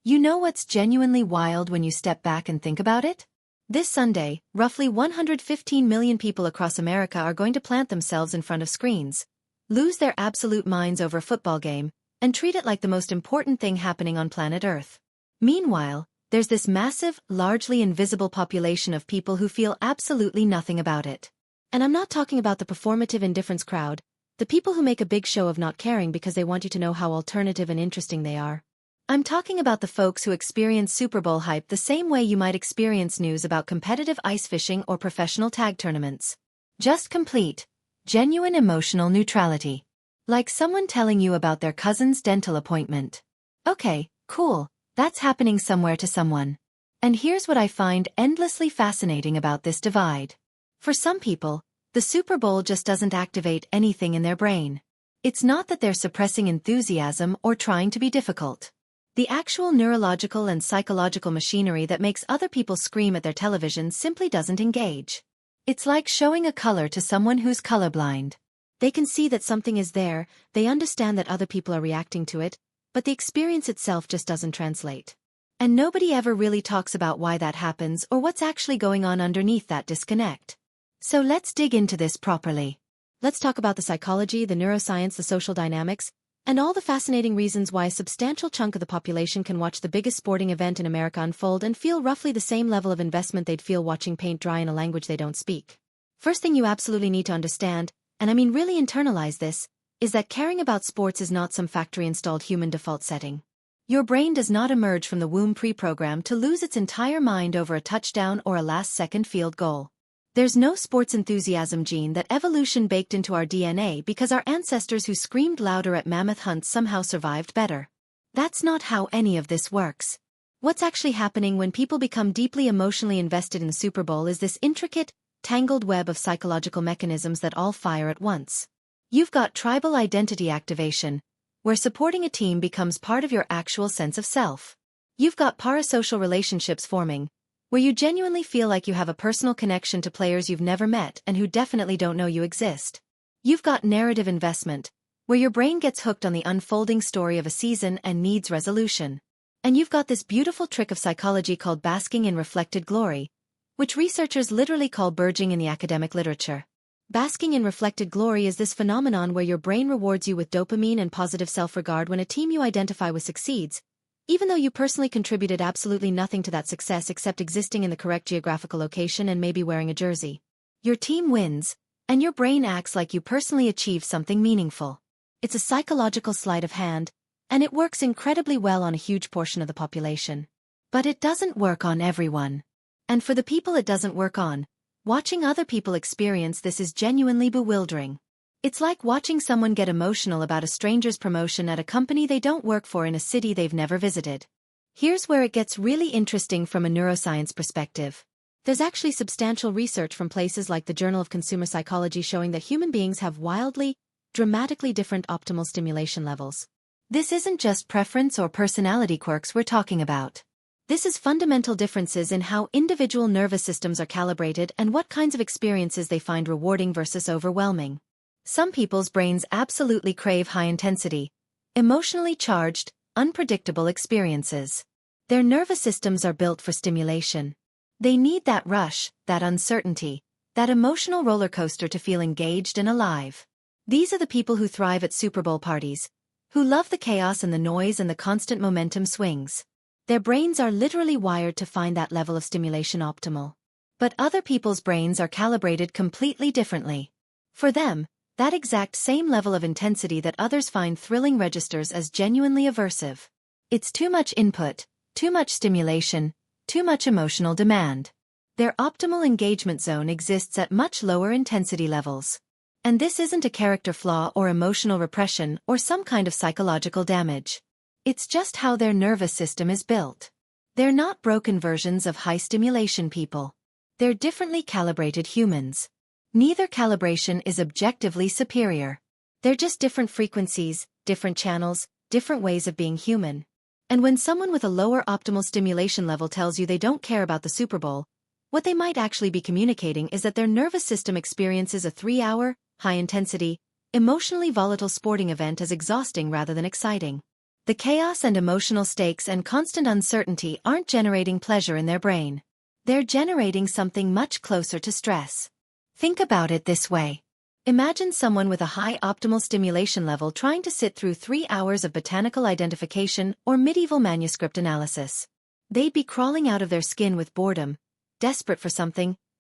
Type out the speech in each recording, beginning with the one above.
You know what's genuinely wild when you step back and think about it? This Sunday, roughly 115 million people across America are going to plant themselves in front of screens, lose their absolute minds over a football game, and treat it like the most important thing happening on planet Earth. Meanwhile, there's this massive, largely invisible population of people who feel absolutely nothing about it. And I'm not talking about the performative indifference crowd, the people who make a big show of not caring because they want you to know how alternative and interesting they are. I'm talking about the folks who experience Super Bowl hype the same way you might experience news about competitive ice fishing or professional tag tournaments. Just complete, genuine emotional neutrality. Like someone telling you about their cousin's dental appointment. Okay, cool, that's happening somewhere to someone. And here's what I find endlessly fascinating about this divide. For some people, the Super Bowl just doesn't activate anything in their brain. It's not that they're suppressing enthusiasm or trying to be difficult. The actual neurological and psychological machinery that makes other people scream at their television simply doesn't engage. It's like showing a color to someone who's colorblind. They can see that something is there, they understand that other people are reacting to it, but the experience itself just doesn't translate. And nobody ever really talks about why that happens or what's actually going on underneath that disconnect. So let's dig into this properly. Let's talk about the psychology, the neuroscience, the social dynamics, and all the fascinating reasons why a substantial chunk of the population can watch the biggest sporting event in America unfold and feel roughly the same level of investment they'd feel watching paint dry in a language they don't speak. First thing you absolutely need to understand, and I mean really internalize this, is that caring about sports is not some factory-installed human default setting. Your brain does not emerge from the womb pre-programmed to lose its entire mind over a touchdown or a last-second field goal. There's no sports enthusiasm gene that evolution baked into our DNA because our ancestors who screamed louder at mammoth hunts somehow survived better. That's not how any of this works. What's actually happening when people become deeply emotionally invested in the Super Bowl is this intricate, tangled web of psychological mechanisms that all fire at once. You've got tribal identity activation, where supporting a team becomes part of your actual sense of self. You've got parasocial relationships forming, where you genuinely feel like you have a personal connection to players you've never met and who definitely don't know you exist. You've got narrative investment, where your brain gets hooked on the unfolding story of a season and needs resolution. And you've got this beautiful trick of psychology called basking in reflected glory, which researchers literally call BIRGing in the academic literature. Basking in reflected glory is this phenomenon where your brain rewards you with dopamine and positive self-regard when a team you identify with succeeds, even though you personally contributed absolutely nothing to that success except existing in the correct geographical location and maybe wearing a jersey. Your team wins, and your brain acts like you personally achieved something meaningful. It's a psychological sleight of hand, and it works incredibly well on a huge portion of the population. But it doesn't work on everyone. And for the people it doesn't work on, watching other people experience this is genuinely bewildering. It's like watching someone get emotional about a stranger's promotion at a company they don't work for in a city they've never visited. Here's where it gets really interesting from a neuroscience perspective. There's actually substantial research from places like the Journal of Consumer Psychology showing that human beings have wildly, dramatically different optimal stimulation levels. This isn't just preference or personality quirks we're talking about. This is fundamental differences in how individual nervous systems are calibrated and what kinds of experiences they find rewarding versus overwhelming. Some people's brains absolutely crave high-intensity, emotionally charged, unpredictable experiences. Their nervous systems are built for stimulation. They need that rush, that uncertainty, that emotional roller coaster to feel engaged and alive. These are the people who thrive at Super Bowl parties, who love the chaos and the noise and the constant momentum swings. Their brains are literally wired to find that level of stimulation optimal. But other people's brains are calibrated completely differently. For them, that exact same level of intensity that others find thrilling registers as genuinely aversive. It's too much input, too much stimulation, too much emotional demand. Their optimal engagement zone exists at much lower intensity levels. And this isn't a character flaw or emotional repression or some kind of psychological damage. It's just how their nervous system is built. They're not broken versions of high-stimulation people. They're differently calibrated humans. Neither calibration is objectively superior. They're just different frequencies, different channels, different ways of being human. And when someone with a lower optimal stimulation level tells you they don't care about the Super Bowl, what they might actually be communicating is that their nervous system experiences a 3-hour, high-intensity, emotionally volatile sporting event as exhausting rather than exciting. The chaos and emotional stakes and constant uncertainty aren't generating pleasure in their brain. They're generating something much closer to stress. Think about it this way. Imagine someone with a high optimal stimulation level trying to sit through 3 hours of botanical identification or medieval manuscript analysis. They'd be crawling out of their skin with boredom, desperate for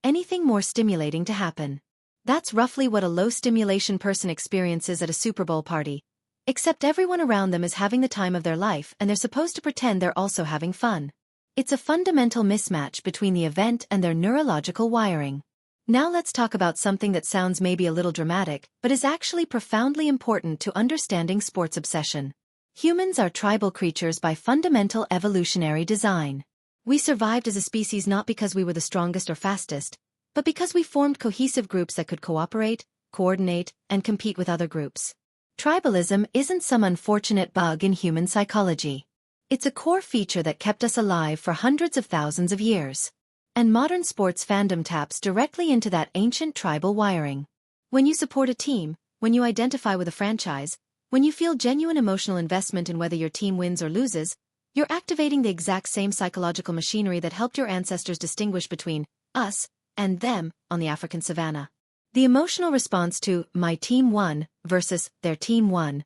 anything more stimulating to happen. That's roughly what a low-stimulation person experiences at a Super Bowl party. Except everyone around them is having the time of their life and they're supposed to pretend they're also having fun. It's a fundamental mismatch between the event and their neurological wiring. Now let's talk about something that sounds maybe a little dramatic, but is actually profoundly important to understanding sports obsession. Humans are tribal creatures by fundamental evolutionary design. We survived as a species not because we were the strongest or fastest, but because we formed cohesive groups that could cooperate, coordinate, and compete with other groups. Tribalism isn't some unfortunate bug in human psychology. It's a core feature that kept us alive for hundreds of thousands of years. And modern sports fandom taps directly into that ancient tribal wiring. When you support a team, when you identify with a franchise, when you feel genuine emotional investment in whether your team wins or loses, you're activating the exact same psychological machinery that helped your ancestors distinguish between us and them on the African savanna. The emotional response to "my team won" versus "their team won"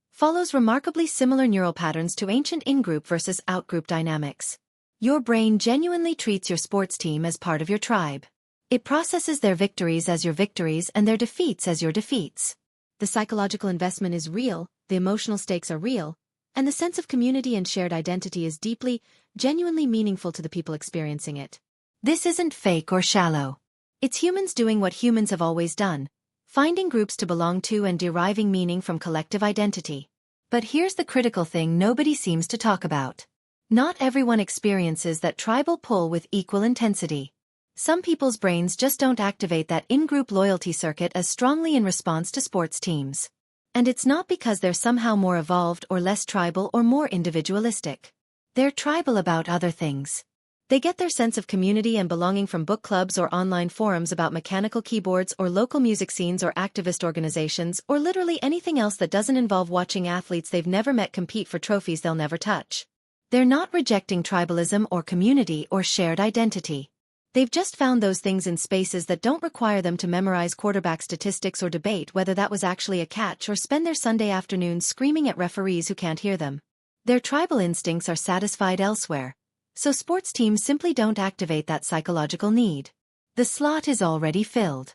follows remarkably similar neural patterns to ancient in-group versus out-group dynamics. Your brain genuinely treats your sports team as part of your tribe. It processes their victories as your victories and their defeats as your defeats. The psychological investment is real, the emotional stakes are real, and the sense of community and shared identity is deeply, genuinely meaningful to the people experiencing it. This isn't fake or shallow. It's humans doing what humans have always done, finding groups to belong to and deriving meaning from collective identity. But here's the critical thing nobody seems to talk about. Not everyone experiences that tribal pull with equal intensity. Some people's brains just don't activate that in-group loyalty circuit as strongly in response to sports teams. And it's not because they're somehow more evolved or less tribal or more individualistic. They're tribal about other things. They get their sense of community and belonging from book clubs or online forums about mechanical keyboards or local music scenes or activist organizations or literally anything else that doesn't involve watching athletes they've never met compete for trophies they'll never touch. They're not rejecting tribalism or community or shared identity. They've just found those things in spaces that don't require them to memorize quarterback statistics or debate whether that was actually a catch or spend their Sunday afternoons screaming at referees who can't hear them. Their tribal instincts are satisfied elsewhere, so sports teams simply don't activate that psychological need. The slot is already filled.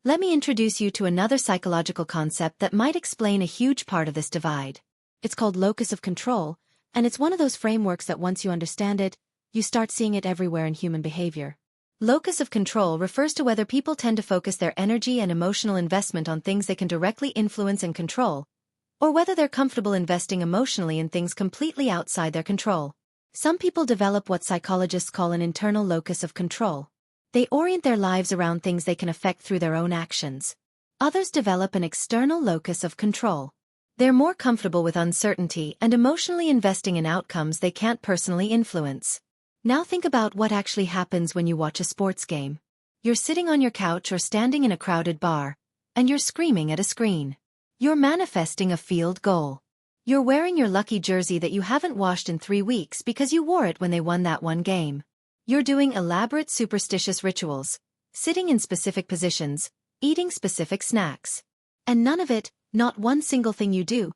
Let me introduce you to another psychological concept that might explain a huge part of this divide. It's called locus of control, and it's one of those frameworks that once you understand it, you start seeing it everywhere in human behavior. Locus of control refers to whether people tend to focus their energy and emotional investment on things they can directly influence and control, or whether they're comfortable investing emotionally in things completely outside their control. Some people develop what psychologists call an internal locus of control. They orient their lives around things they can affect through their own actions. Others develop an external locus of control. They're more comfortable with uncertainty and emotionally investing in outcomes they can't personally influence. Now think about what actually happens when you watch a sports game. You're sitting on your couch or standing in a crowded bar, and you're screaming at a screen. You're manifesting a field goal. You're wearing your lucky jersey that you haven't washed in 3 weeks because you wore it when they won that one game. You're doing elaborate superstitious rituals, sitting in specific positions, eating specific snacks. And none of it, not one single thing you do,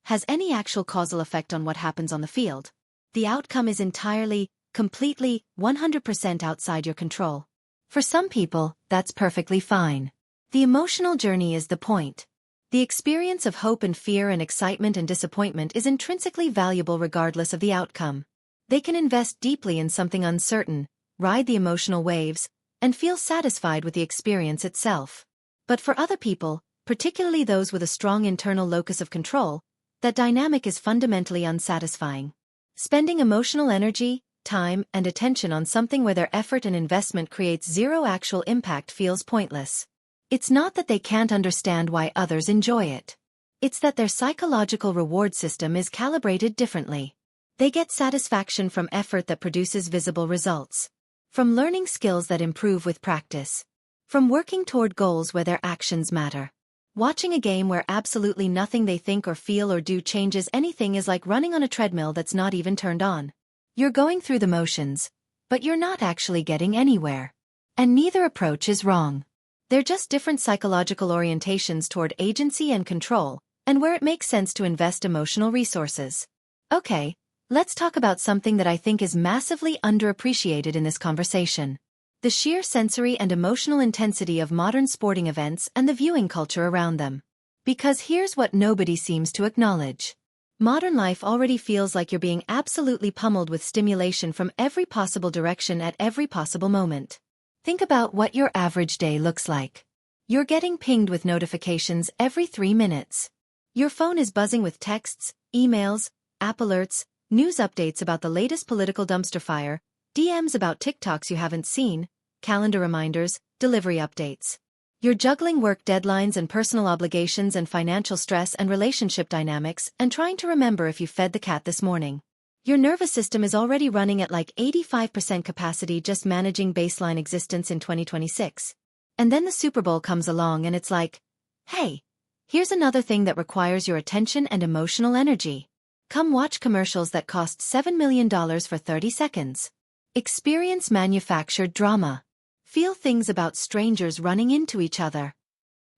has any actual causal effect on what happens on the field. The outcome is entirely, completely, 100% outside your control. For some people, that's perfectly fine. The emotional journey is the point. The experience of hope and fear and excitement and disappointment is intrinsically valuable regardless of the outcome. They can invest deeply in something uncertain, ride the emotional waves, and feel satisfied with the experience itself. But for other people, particularly those with a strong internal locus of control, that dynamic is fundamentally unsatisfying. Spending emotional energy, time, and attention on something where their effort and investment creates zero actual impact feels pointless. It's not that they can't understand why others enjoy it. It's that their psychological reward system is calibrated differently. They get satisfaction from effort that produces visible results, from learning skills that improve with practice, from working toward goals where their actions matter. Watching a game where absolutely nothing they think or feel or do changes anything is like running on a treadmill that's not even turned on. You're going through the motions, but you're not actually getting anywhere. And neither approach is wrong. They're just different psychological orientations toward agency and control, and where it makes sense to invest emotional resources. Okay, let's talk about something that I think is massively underappreciated in this conversation. The sheer sensory and emotional intensity of modern sporting events and the viewing culture around them. Because here's what nobody seems to acknowledge. Modern life already feels like you're being absolutely pummeled with stimulation from every possible direction at every possible moment. Think about what your average day looks like. You're getting pinged with notifications every 3 minutes. Your phone is buzzing with texts, emails, app alerts, news updates about the latest political dumpster fire, DMs about TikToks you haven't seen, calendar reminders, delivery updates. You're juggling work deadlines and personal obligations and financial stress and relationship dynamics and trying to remember if you fed the cat this morning. Your nervous system is already running at like 85% capacity just managing baseline existence in 2026. And then the Super Bowl comes along and it's like, hey, here's another thing that requires your attention and emotional energy. Come watch commercials that cost $7 million for 30 seconds. Experience manufactured drama. Feel things about strangers running into each other.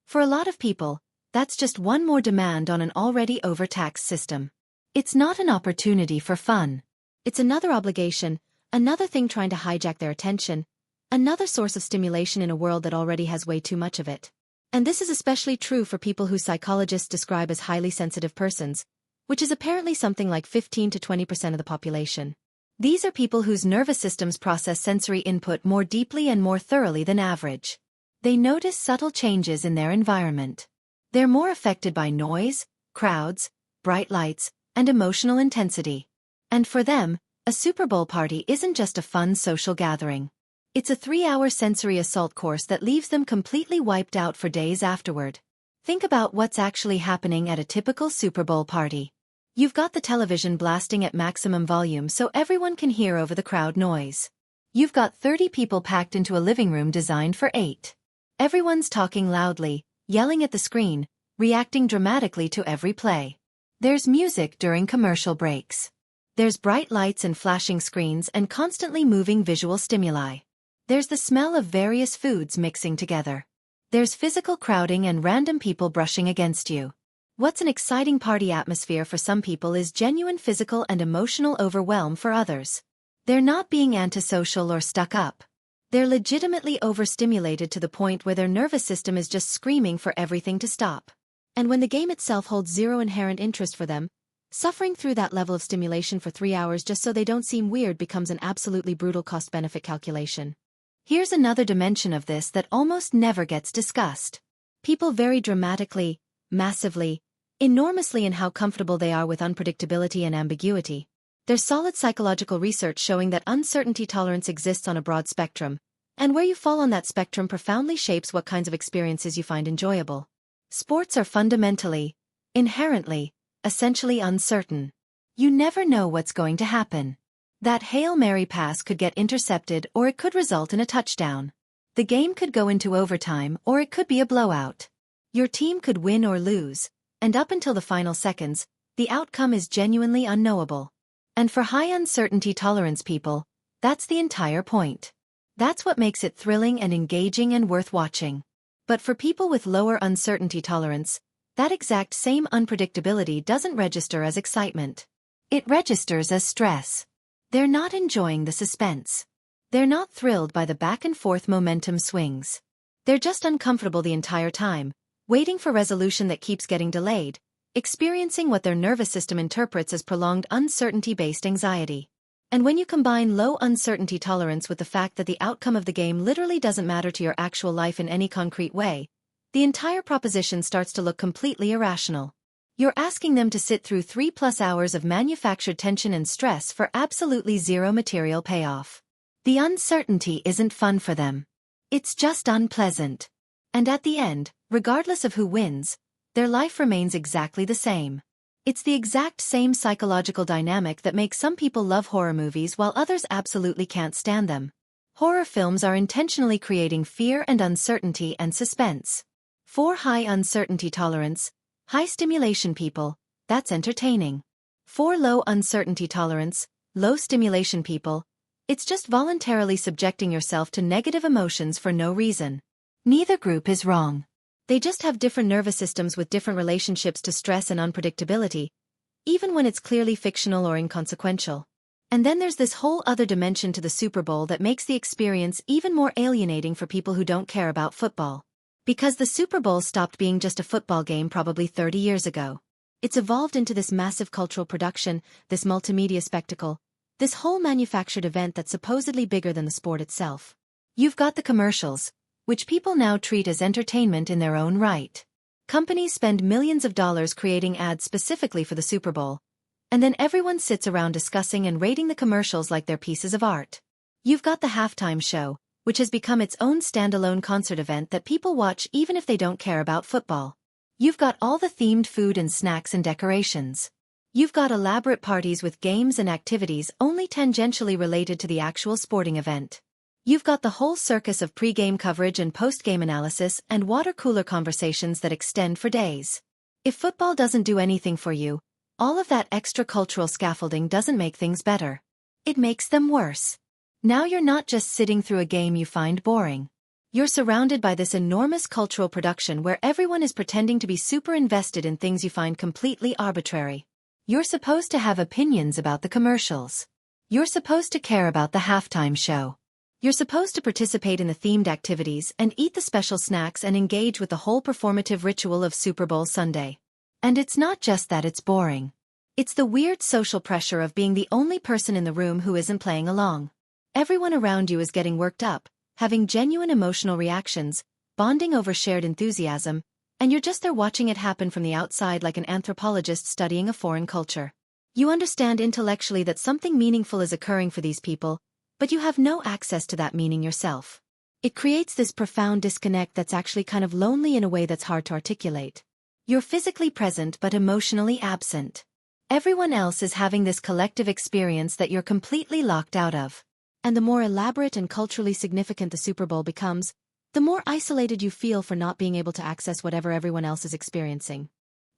For a lot of people, that's just one more demand on an already overtaxed system. It's not an opportunity for fun. It's another obligation, another thing trying to hijack their attention, another source of stimulation in a world that already has way too much of it. And this is especially true for people who psychologists describe as highly sensitive persons, which is apparently something like 15 to 20% of the population. These are people whose nervous systems process sensory input more deeply and more thoroughly than average. They notice subtle changes in their environment. They're more affected by noise, crowds, bright lights, and emotional intensity. And for them, a Super Bowl party isn't just a fun social gathering. It's a 3-hour sensory assault course that leaves them completely wiped out for days afterward. Think about what's actually happening at a typical Super Bowl party. You've got the television blasting at maximum volume so everyone can hear over the crowd noise. You've got 30 people packed into a living room designed for 8. Everyone's talking loudly, yelling at the screen, reacting dramatically to every play. There's music during commercial breaks. There's bright lights and flashing screens and constantly moving visual stimuli. There's the smell of various foods mixing together. There's physical crowding and random people brushing against you. What's an exciting party atmosphere for some people is genuine physical and emotional overwhelm for others. They're not being antisocial or stuck up. They're legitimately overstimulated to the point where their nervous system is just screaming for everything to stop. And when the game itself holds zero inherent interest for them, suffering through that level of stimulation for 3 hours just so they don't seem weird becomes an absolutely brutal cost-benefit calculation. Here's another dimension of this that almost never gets discussed. People vary dramatically, massively, enormously in how comfortable they are with unpredictability and ambiguity. There's solid psychological research showing that uncertainty tolerance exists on a broad spectrum, and where you fall on that spectrum profoundly shapes what kinds of experiences you find enjoyable. Sports are fundamentally, inherently, essentially uncertain. You never know what's going to happen. That Hail Mary pass could get intercepted or it could result in a touchdown. The game could go into overtime or it could be a blowout. Your team could win or lose, and up until the final seconds, the outcome is genuinely unknowable. And for high uncertainty tolerance people, that's the entire point. That's what makes it thrilling and engaging and worth watching. But for people with lower uncertainty tolerance, that exact same unpredictability doesn't register as excitement. It registers as stress. They're not enjoying the suspense. They're not thrilled by the back-and-forth momentum swings. They're just uncomfortable the entire time, waiting for resolution that keeps getting delayed, experiencing what their nervous system interprets as prolonged uncertainty-based anxiety. And when you combine low uncertainty tolerance with the fact that the outcome of the game literally doesn't matter to your actual life in any concrete way, the entire proposition starts to look completely irrational. You're asking them to sit through 3+ hours of manufactured tension and stress for absolutely zero material payoff. The uncertainty isn't fun for them. It's just unpleasant. And at the end, regardless of who wins, their life remains exactly the same. It's the exact same psychological dynamic that makes some people love horror movies while others absolutely can't stand them. Horror films are intentionally creating fear and uncertainty and suspense. 4 high uncertainty tolerance, high stimulation people, that's entertaining. 4 low uncertainty tolerance, low stimulation people, it's just voluntarily subjecting yourself to negative emotions for no reason. Neither group is wrong. They just have different nervous systems with different relationships to stress and unpredictability, even when it's clearly fictional or inconsequential. And then there's this whole other dimension to the Super Bowl that makes the experience even more alienating for people who don't care about football. Because the Super Bowl stopped being just a football game probably 30 years ago. It's evolved into this massive cultural production, this multimedia spectacle, this whole manufactured event that's supposedly bigger than the sport itself. You've got the commercials, which people now treat as entertainment in their own right. Companies spend millions of dollars creating ads specifically for the Super Bowl, and then everyone sits around discussing and rating the commercials like they're pieces of art. You've got the halftime show, which has become its own standalone concert event that people watch even if they don't care about football. You've got all the themed food and snacks and decorations. You've got elaborate parties with games and activities only tangentially related to the actual sporting event. You've got the whole circus of pre-game coverage and post-game analysis and water cooler conversations that extend for days. If football doesn't do anything for you, all of that extra cultural scaffolding doesn't make things better. It makes them worse. Now you're not just sitting through a game you find boring. You're surrounded by this enormous cultural production where everyone is pretending to be super invested in things you find completely arbitrary. You're supposed to have opinions about the commercials. You're supposed to care about the halftime show. You're supposed to participate in the themed activities and eat the special snacks and engage with the whole performative ritual of Super Bowl Sunday. And it's not just that it's boring. It's the weird social pressure of being the only person in the room who isn't playing along. Everyone around you is getting worked up, having genuine emotional reactions, bonding over shared enthusiasm, and you're just there watching it happen from the outside like an anthropologist studying a foreign culture. You understand intellectually that something meaningful is occurring for these people, but you have no access to that meaning yourself. It creates this profound disconnect that's actually kind of lonely in a way that's hard to articulate. You're physically present but emotionally absent. Everyone else is having this collective experience that you're completely locked out of. And the more elaborate and culturally significant the Super Bowl becomes, the more isolated you feel for not being able to access whatever everyone else is experiencing.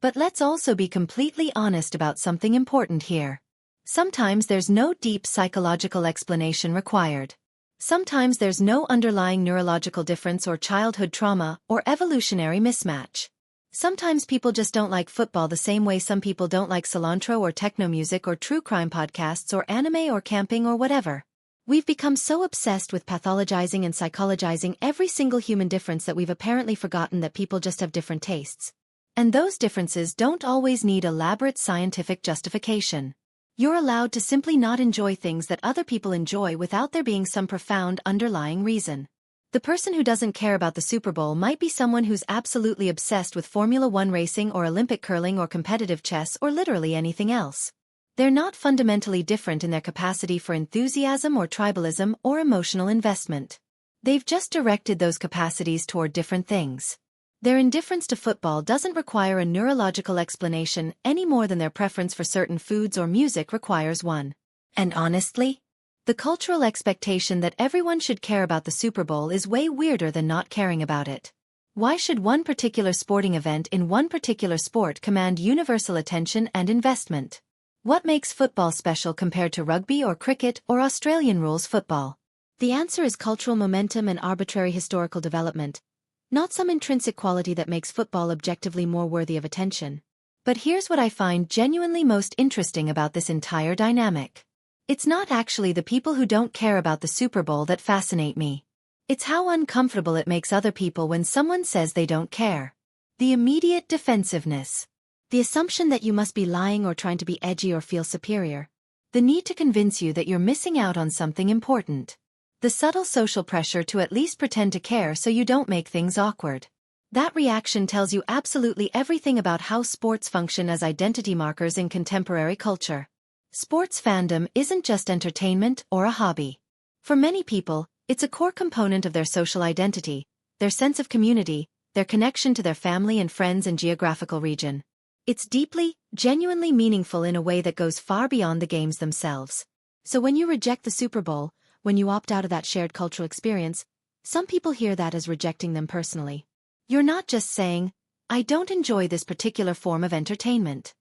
But let's also be completely honest about something important here. Sometimes there's no deep psychological explanation required. Sometimes there's no underlying neurological difference or childhood trauma or evolutionary mismatch. Sometimes people just don't like football the same way some people don't like cilantro or techno music or true crime podcasts or anime or camping or whatever. We've become so obsessed with pathologizing and psychologizing every single human difference that we've apparently forgotten that people just have different tastes. And those differences don't always need elaborate scientific justification. You're allowed to simply not enjoy things that other people enjoy without there being some profound underlying reason. The person who doesn't care about the Super Bowl might be someone who's absolutely obsessed with Formula One racing or Olympic curling or competitive chess or literally anything else. They're not fundamentally different in their capacity for enthusiasm or tribalism or emotional investment. They've just directed those capacities toward different things. Their indifference to football doesn't require a neurological explanation any more than their preference for certain foods or music requires one. And honestly, the cultural expectation that everyone should care about the Super Bowl is way weirder than not caring about it. Why should one particular sporting event in one particular sport command universal attention and investment? What makes football special compared to rugby or cricket or Australian rules football? The answer is cultural momentum and arbitrary historical development, not some intrinsic quality that makes football objectively more worthy of attention. But here's what I find genuinely most interesting about this entire dynamic. It's not actually the people who don't care about the Super Bowl that fascinate me. It's how uncomfortable it makes other people when someone says they don't care. The immediate defensiveness. The assumption that you must be lying or trying to be edgy or feel superior. The need to convince you that you're missing out on something important. The subtle social pressure to at least pretend to care so you don't make things awkward. That reaction tells you absolutely everything about how sports function as identity markers in contemporary culture. Sports fandom isn't just entertainment or a hobby. For many people, it's a core component of their social identity, their sense of community, their connection to their family and friends and geographical region. It's deeply, genuinely meaningful in a way that goes far beyond the games themselves. So when you reject the Super Bowl, when you opt out of that shared cultural experience, some people hear that as rejecting them personally. You're not just saying, I don't enjoy this particular form of entertainment.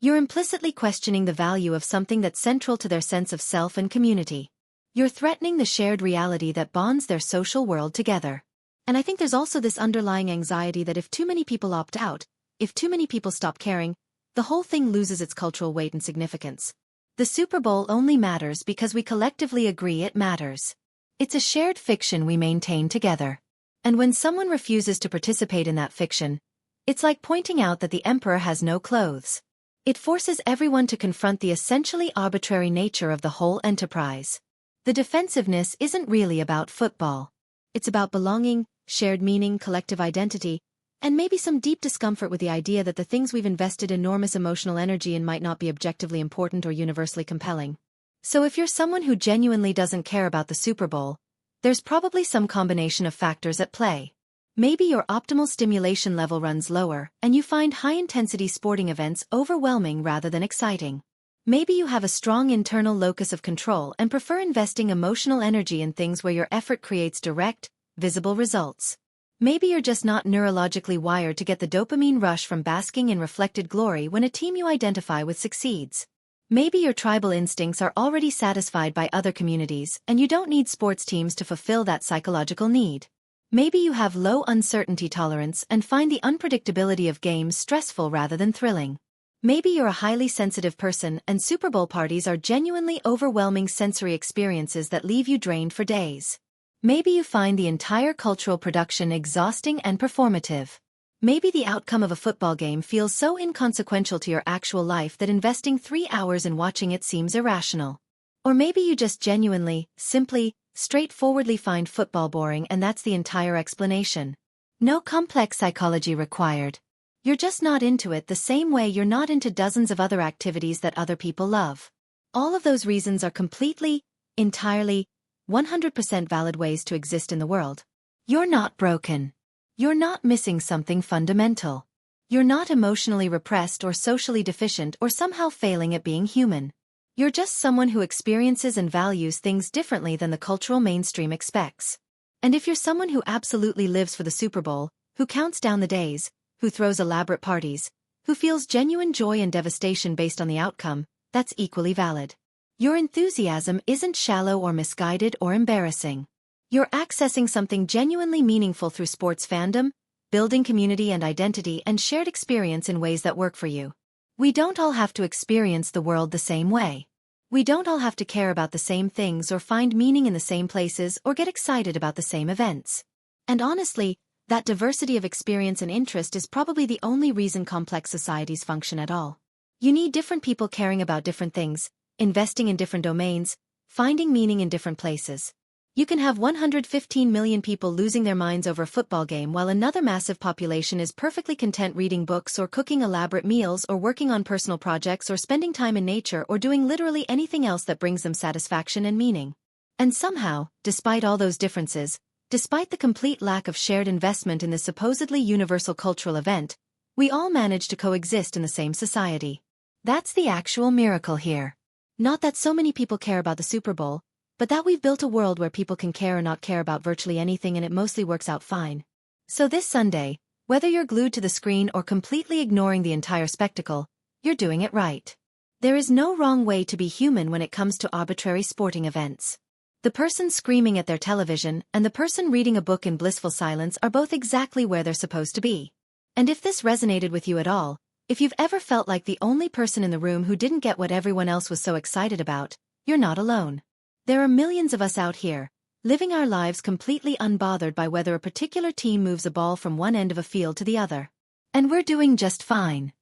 You're implicitly questioning the value of something that's central to their sense of self and community. You're threatening the shared reality that bonds their social world together. And I think there's also this underlying anxiety that if too many people opt out, if too many people stop caring, the whole thing loses its cultural weight and significance. The Super Bowl only matters because we collectively agree it matters. It's a shared fiction we maintain together. And when someone refuses to participate in that fiction, it's like pointing out that the emperor has no clothes. It forces everyone to confront the essentially arbitrary nature of the whole enterprise. The defensiveness isn't really about football. It's about belonging, shared meaning, collective identity, and maybe some deep discomfort with the idea that the things we've invested enormous emotional energy in might not be objectively important or universally compelling. So if you're someone who genuinely doesn't care about the Super Bowl, there's probably some combination of factors at play. Maybe your optimal stimulation level runs lower, and you find high-intensity sporting events overwhelming rather than exciting. Maybe you have a strong internal locus of control and prefer investing emotional energy in things where your effort creates direct, visible results. Maybe you're just not neurologically wired to get the dopamine rush from basking in reflected glory when a team you identify with succeeds. Maybe your tribal instincts are already satisfied by other communities, and you don't need sports teams to fulfill that psychological need. Maybe you have low uncertainty tolerance and find the unpredictability of games stressful rather than thrilling. Maybe you're a highly sensitive person and Super Bowl parties are genuinely overwhelming sensory experiences that leave you drained for days. Maybe you find the entire cultural production exhausting and performative. Maybe the outcome of a football game feels so inconsequential to your actual life that investing 3 hours in watching it seems irrational. Or maybe you just genuinely, simply, straightforwardly find football boring and that's the entire explanation. No complex psychology required. You're just not into it the same way you're not into dozens of other activities that other people love. All of those reasons are completely, entirely, 100% valid ways to exist in the world. You're not broken. You're not missing something fundamental. You're not emotionally repressed or socially deficient or somehow failing at being human. You're just someone who experiences and values things differently than the cultural mainstream expects. And if you're someone who absolutely lives for the Super Bowl, who counts down the days, who throws elaborate parties, who feels genuine joy and devastation based on the outcome, that's equally valid. Your enthusiasm isn't shallow or misguided or embarrassing. You're accessing something genuinely meaningful through sports fandom, building community and identity and shared experience in ways that work for you. We don't all have to experience the world the same way. We don't all have to care about the same things or find meaning in the same places or get excited about the same events. And honestly, that diversity of experience and interest is probably the only reason complex societies function at all. You need different people caring about different things, investing in different domains, finding meaning in different places. You can have 115 million people losing their minds over a football game while another massive population is perfectly content reading books or cooking elaborate meals or working on personal projects or spending time in nature or doing literally anything else that brings them satisfaction and meaning. And somehow, despite all those differences, despite the complete lack of shared investment in this supposedly universal cultural event, we all manage to coexist in the same society. That's the actual miracle here. Not that so many people care about the Super Bowl, but that we've built a world where people can care or not care about virtually anything and it mostly works out fine. So this Sunday, whether you're glued to the screen or completely ignoring the entire spectacle, you're doing it right. There is no wrong way to be human when it comes to arbitrary sporting events. The person screaming at their television and the person reading a book in blissful silence are both exactly where they're supposed to be. And if this resonated with you at all, if you've ever felt like the only person in the room who didn't get what everyone else was so excited about, you're not alone. There are millions of us out here, living our lives completely unbothered by whether a particular team moves a ball from one end of a field to the other. And we're doing just fine.